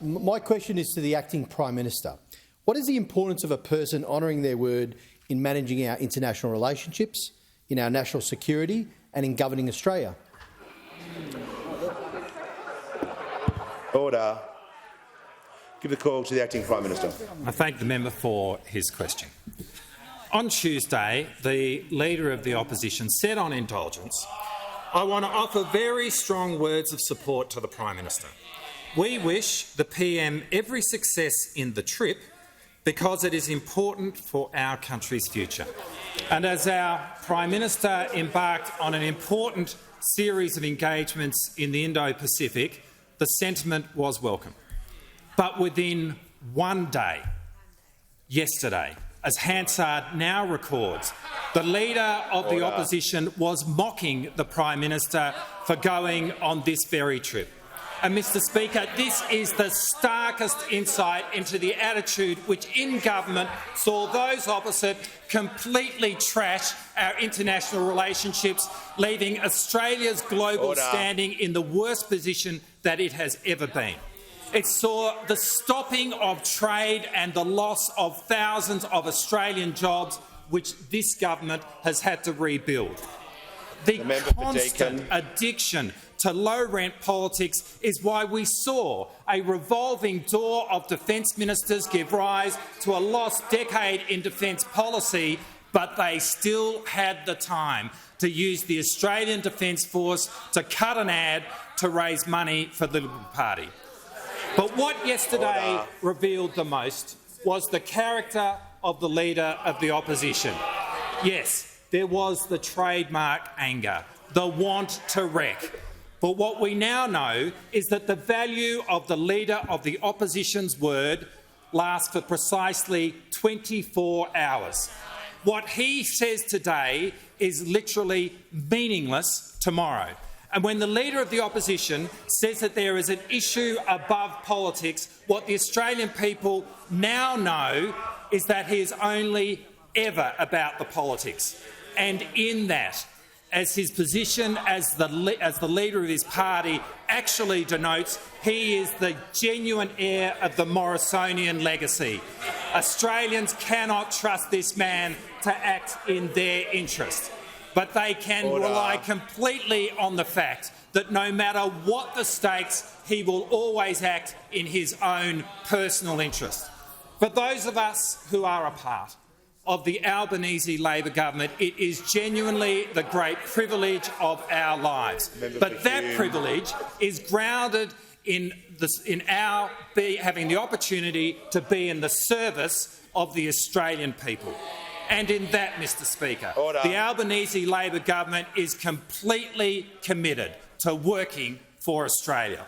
My question is to the Acting Prime Minister. What is the importance of a person honouring their word in managing our international relationships, in our national security and in governing Australia? Order. Give the call to the Acting Prime Minister. I thank the member for his question. On Tuesday, the Leader of the Opposition said on indulgence, "I want to offer very strong words of support to the Prime Minister. We wish the PM every success in the trip because it is important for our country's future." And as our Prime Minister embarked on an important series of engagements in the Indo-Pacific, the sentiment was welcome. But within one day, yesterday, as Hansard now records, the Leader of the Opposition was mocking the Prime Minister for going on this very trip. And, Mr Speaker, this is the starkest insight into the attitude which in government saw those opposite completely trash our international relationships, leaving Australia's global standing in the worst position that it has ever been. It saw the stopping of trade and the loss of thousands of Australian jobs, which this government has had to rebuild. The constant addiction to low-rent politics is why we saw a revolving door of defence ministers give rise to a lost decade in defence policy, but they still had the time to use the Australian Defence Force to cut an ad to raise money for the Liberal Party. But what yesterday revealed the most was the character of the Leader of the Opposition. Yes, there was the trademark anger, the want to wreck. But what we now know is that the value of the Leader of the Opposition's word lasts for precisely 24 hours. What he says today is literally meaningless tomorrow. And when the Leader of the Opposition says that there is an issue above politics, what the Australian people now know is that he is only ever about the politics. And in that, as his position as the Leader of his party actually denotes, he is the genuine heir of the Morrisonian legacy. Australians cannot trust this man to act in their interest, but they can rely completely on the fact that no matter what the stakes, he will always act in his own personal interest. For those of us who are a part of the Albanese Labor government, it is genuinely the great privilege of our lives. But that privilege is grounded in our having the opportunity to be in the service of the Australian people. And in that, Mr Speaker, the Albanese Labor government is completely committed to working for Australia.